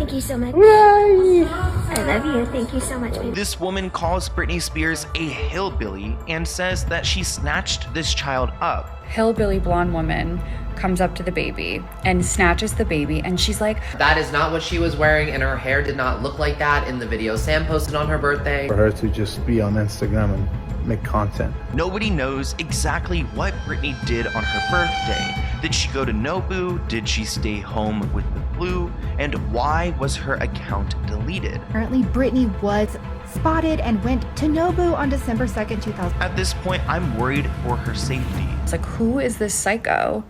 Thank you so much. I love you. Thank you so much, baby. This woman calls Britney Spears a hillbilly and says that she snatched this child up. Hillbilly blonde woman comes up to the baby and snatches the baby, and she's like, that is not what she was wearing, and her hair did not look like that in the video Sam posted on her birthday. For her to just be on Instagram and make content. Nobody knows exactly what Britney did on her birthday. Did she go to Nobu? Did she stay home with the flu? And why was her account deleted? Apparently, Britney was spotted and went to Nobu on December 2nd, 2000. At this point, I'm worried for her safety. it's like, who is this psycho?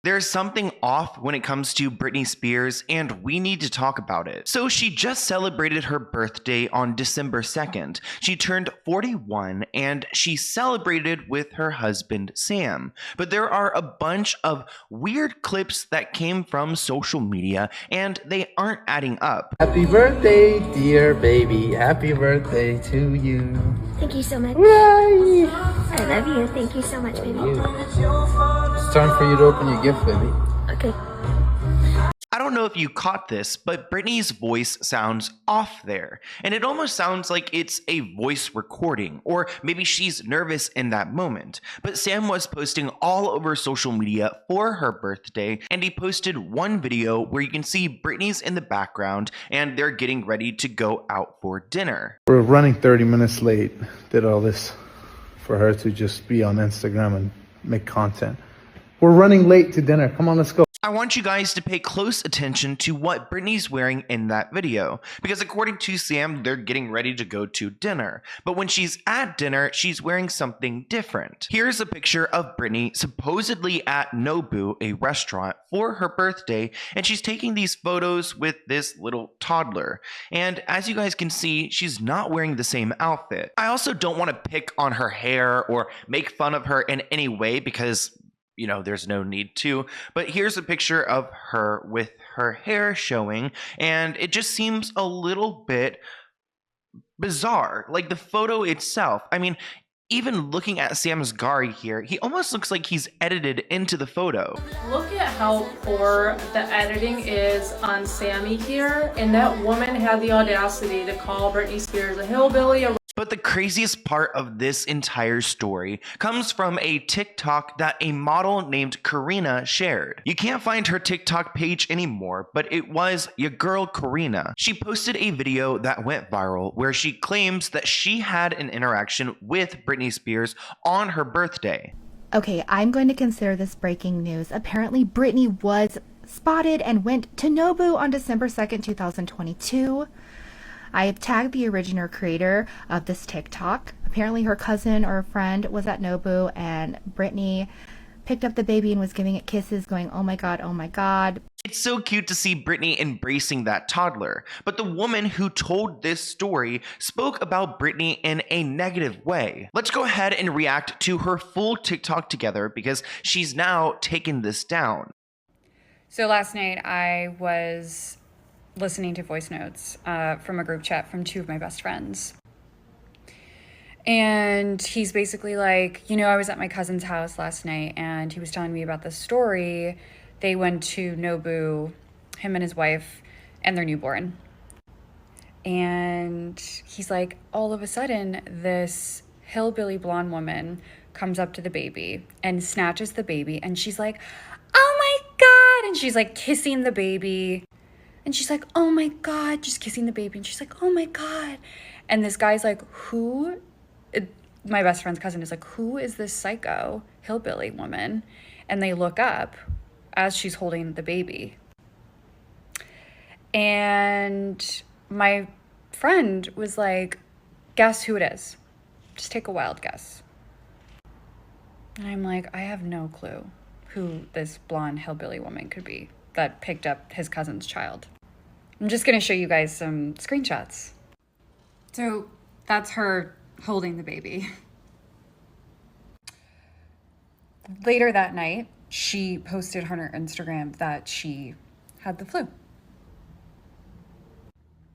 There's something off when it comes to Britney Spears, and we need to talk about it. So she just celebrated her birthday on December 2nd. She turned 41, and she celebrated with her husband, Sam. But there are a bunch of weird clips that came from social media, and they aren't adding up. Happy birthday, dear baby. Happy birthday to you. Thank you so much. I love you. Thank you so much, baby. It's time for you to open your gift, baby. Okay. I don't know if you caught this, but Britney's voice sounds off there. And it almost sounds like it's a voice recording, or maybe she's nervous in that moment. But Sam was posting all over social media for her birthday, and he posted one video where you can see Britney's in the background and they're getting ready to go out for dinner. We're running 30 minutes late. Did all this for her to just be on Instagram and make content. We're running late to dinner. Come on, let's go. I want you guys to pay close attention to what Britney's wearing in that video, because according to Sam, they're getting ready to go to dinner. But when she's at dinner, she's wearing something different. Here's a picture of Britney supposedly at Nobu, a restaurant, for her birthday, and she's taking these photos with this little toddler. And as you guys can see, she's not wearing the same outfit. I also don't want to pick on her hair or make fun of her in any way, because you know, there's no need to, but here's a picture of her with her hair showing, and it just seems a little bit bizarre. Like the photo itself, I mean, even looking at Sam's Gari here, he almost looks like he's edited into the photo. Look at how poor the editing is on Sammy here, and that woman had the audacity to call Britney Spears a hillbilly, But the craziest part of this entire story comes from a TikTok that a model named Karina shared. You can't find her TikTok page anymore, but it was your girl Karina. She posted a video that went viral where she claims that she had an interaction with Britney Spears on her birthday. Okay, I'm going to consider this breaking news. Apparently, Britney was spotted and went to Nobu on December 2nd, 2022. I have tagged the originator creator of this TikTok. Apparently her cousin or a friend was at Nobu, and Britney picked up the baby and was giving it kisses, going, oh my God, oh my God. It's so cute to see Britney embracing that toddler, but the woman who told this story spoke about Britney in a negative way. Let's go ahead and react to her full TikTok together, because she's now taken this down. So last night I was listening to voice notes from a group chat from two of my best friends. And he's basically like, you know, I was at my cousin's house last night and he was telling me about this story. They went to Nobu, him and his wife, and their newborn. And he's like, all of a sudden, this hillbilly blonde woman comes up to the baby and snatches the baby. And she's like, oh my God. And she's like kissing the baby. And she's like, oh my God, just kissing the baby. And she's like, oh my God. And this guy's like, who? My best friend's cousin is like, who is this psycho hillbilly woman? And they look up as she's holding the baby. And my friend was like, guess who it is? Just take a wild guess. And I'm like, I have no clue who this blonde hillbilly woman could be that picked up his cousin's child. I'm just going to show you guys some screenshots. So that's her holding the baby. Later that night, she posted on her Instagram that she had the flu.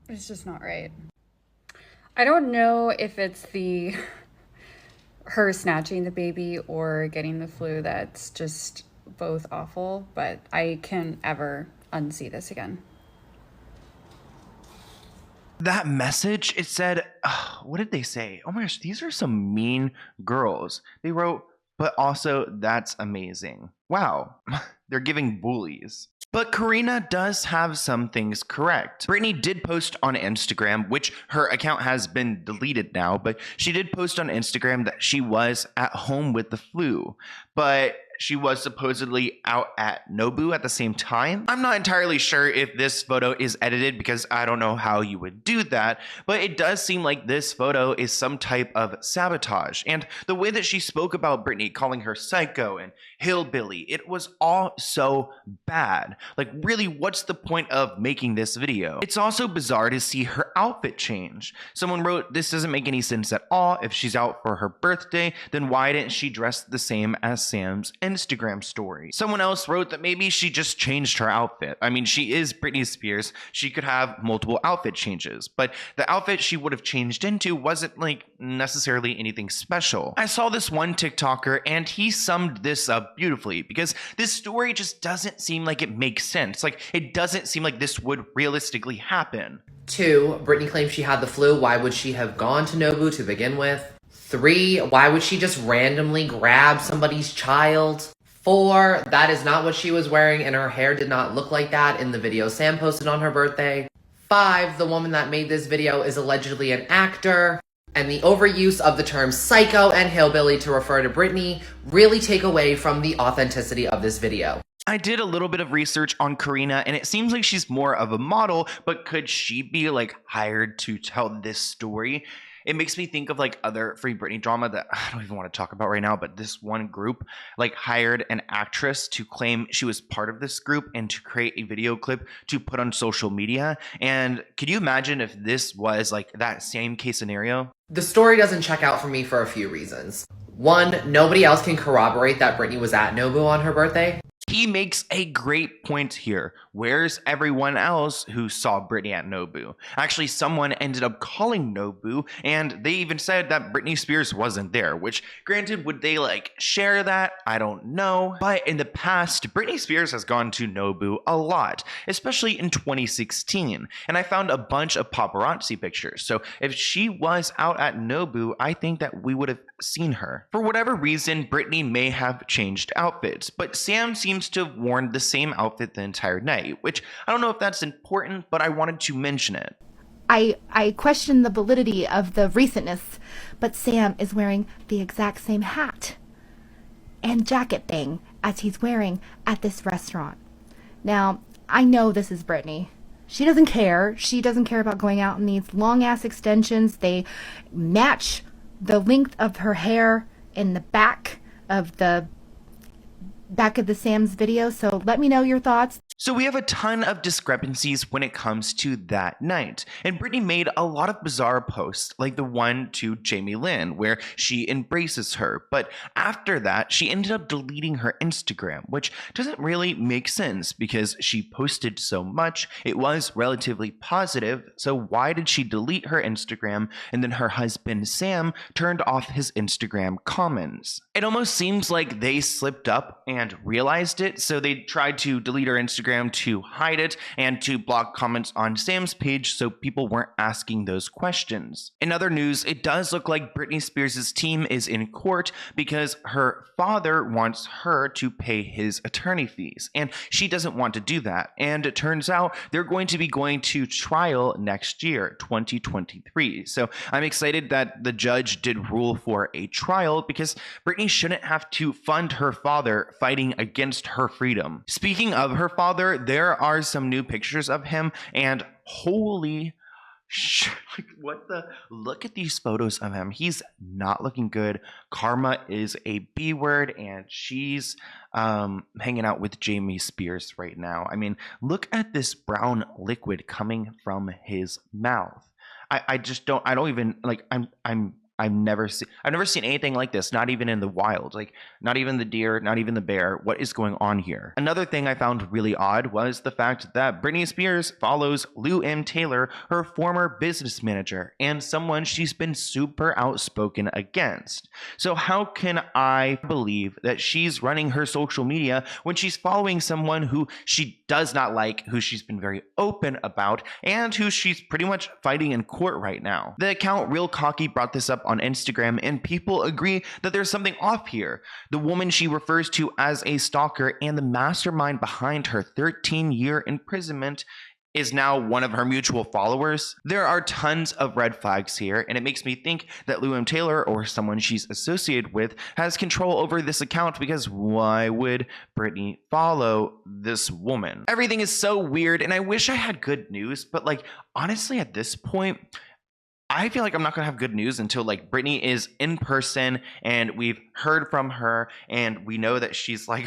It's just not right. I don't know if it's her snatching the baby or getting the flu that's just both awful, but I can't ever unsee this again. That message, it said, what did they say? Oh my gosh, these are some mean girls. They wrote, but also that's amazing. Wow, they're giving bullies. But Karina does have some things correct. Britney did post on Instagram, which her account has been deleted now, but she did post on Instagram that she was at home with the flu. But she was supposedly out at Nobu at the same time. I'm not entirely sure if this photo is edited because I don't know how you would do that, but it does seem like this photo is some type of sabotage. And the way that she spoke about Britney, calling her psycho and hillbilly, it was all so bad. Like, really, what's the point of making this video? It's also bizarre to see her outfit change. Someone wrote, this doesn't make any sense at all. If she's out for her birthday, then why didn't she dress the same as Sam's Instagram story? Someone else wrote that maybe she just changed her outfit. I mean, she is Britney Spears. She could have multiple outfit changes, but the outfit she would have changed into wasn't like necessarily anything special. I saw this one TikToker and he summed this up beautifully because this story just doesn't seem like it makes sense. Like, it doesn't seem like this would realistically happen. 2, Britney claims she had the flu. Why would she have gone to Nobu to begin with? 3, why would she just randomly grab somebody's child? 4, that is not what she was wearing and her hair did not look like that in the video Sam posted on her birthday. 5, the woman that made this video is allegedly an actor. And the overuse of the terms psycho and hillbilly to refer to Britney really take away from the authenticity of this video. I did a little bit of research on Karina and it seems like she's more of a model, but could she be like hired to tell this story? It makes me think of like other Free Britney drama that I don't even want to talk about right now, but this one group like hired an actress to claim she was part of this group and to create a video clip to put on social media. And could you imagine if this was like that same case scenario? The story doesn't check out for me for a few reasons. 1, nobody else can corroborate that Britney was at Nobu on her birthday. He makes a great point here. Where's everyone else who saw Britney at Nobu? Actually, someone ended up calling Nobu, and they even said that Britney Spears wasn't there, which, granted, would they, like, share that? I don't know. But in the past, Britney Spears has gone to Nobu a lot, especially in 2016, and I found a bunch of paparazzi pictures. So if she was out at Nobu, I think that we would have seen her. For whatever reason, Britney may have changed outfits, but Sam seems to have worn the same outfit the entire night, which I don't know if that's important, but I wanted to mention it. I question the validity of the recentness, but Sam is wearing the exact same hat and jacket thing as he's wearing at this restaurant. Now, I know this is Britney. She doesn't care. She doesn't care about going out in these long-ass extensions. They match the length of her hair in the back of the Sam's video. So let me know your thoughts. So we have a ton of discrepancies when it comes to that night. And Britney made a lot of bizarre posts, like the one to Jamie Lynn, where she embraces her. But after that, she ended up deleting her Instagram, which doesn't really make sense because she posted so much. It was relatively positive. So why did she delete her Instagram and then her husband, Sam, turned off his Instagram comments? It almost seems like they slipped up and realized it. So they tried to delete her Instagram to hide it and to block comments on Sam's page so people weren't asking those questions. In other news, it does look like Britney Spears' team is in court because her father wants her to pay his attorney fees, and she doesn't want to do that. And it turns out they're going to be going to trial next year, 2023. So I'm excited that the judge did rule for a trial because Britney shouldn't have to fund her father fighting against her freedom. Speaking of her father, there are some new pictures of him, and holy like, what the? Look at these photos of him. He's not looking good. Karma is a B word, and she's hanging out with Jamie Spears right now. I mean, look at this brown liquid coming from his mouth. I just don't. I don't even like. I I've never seen anything like this, not even in the wild, like not even the deer, not even the bear. What is going on here? Another thing I found really odd was the fact that Britney Spears follows Lou M. Taylor, her former business manager, and someone she's been super outspoken against. So how can I believe that she's running her social media when she's following someone who she does not like, who she's been very open about, and who she's pretty much fighting in court right now? The account Real Cocky brought this up on Instagram, and people agree that there's something off here. The woman she refers to as a stalker and the mastermind behind her 13-year imprisonment is now one of her mutual followers. There are tons of red flags here, and it makes me think that Lou M. Taylor, or someone she's associated with, has control over this account, because why would Britney follow this woman? Everything is so weird, and I wish I had good news, but like honestly at this point, I feel like I'm not gonna have good news until like Britney is in person and we've heard from her and we know that she's like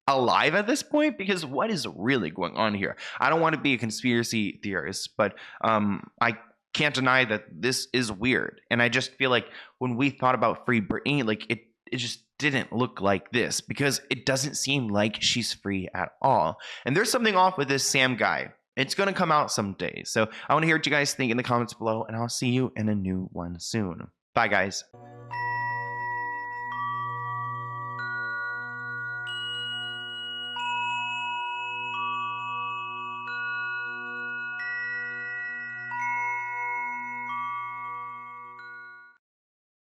alive at this point, because what is really going on here? I don't want to be a conspiracy theorist, but I can't deny that this is weird. And I just feel like when we thought about Free Britney, like it just didn't look like this, because it doesn't seem like she's free at all. And there's something off with this Sam guy. It's going to come out someday. So I want to hear what you guys think in the comments below, and I'll see you in a new one soon. Bye, guys.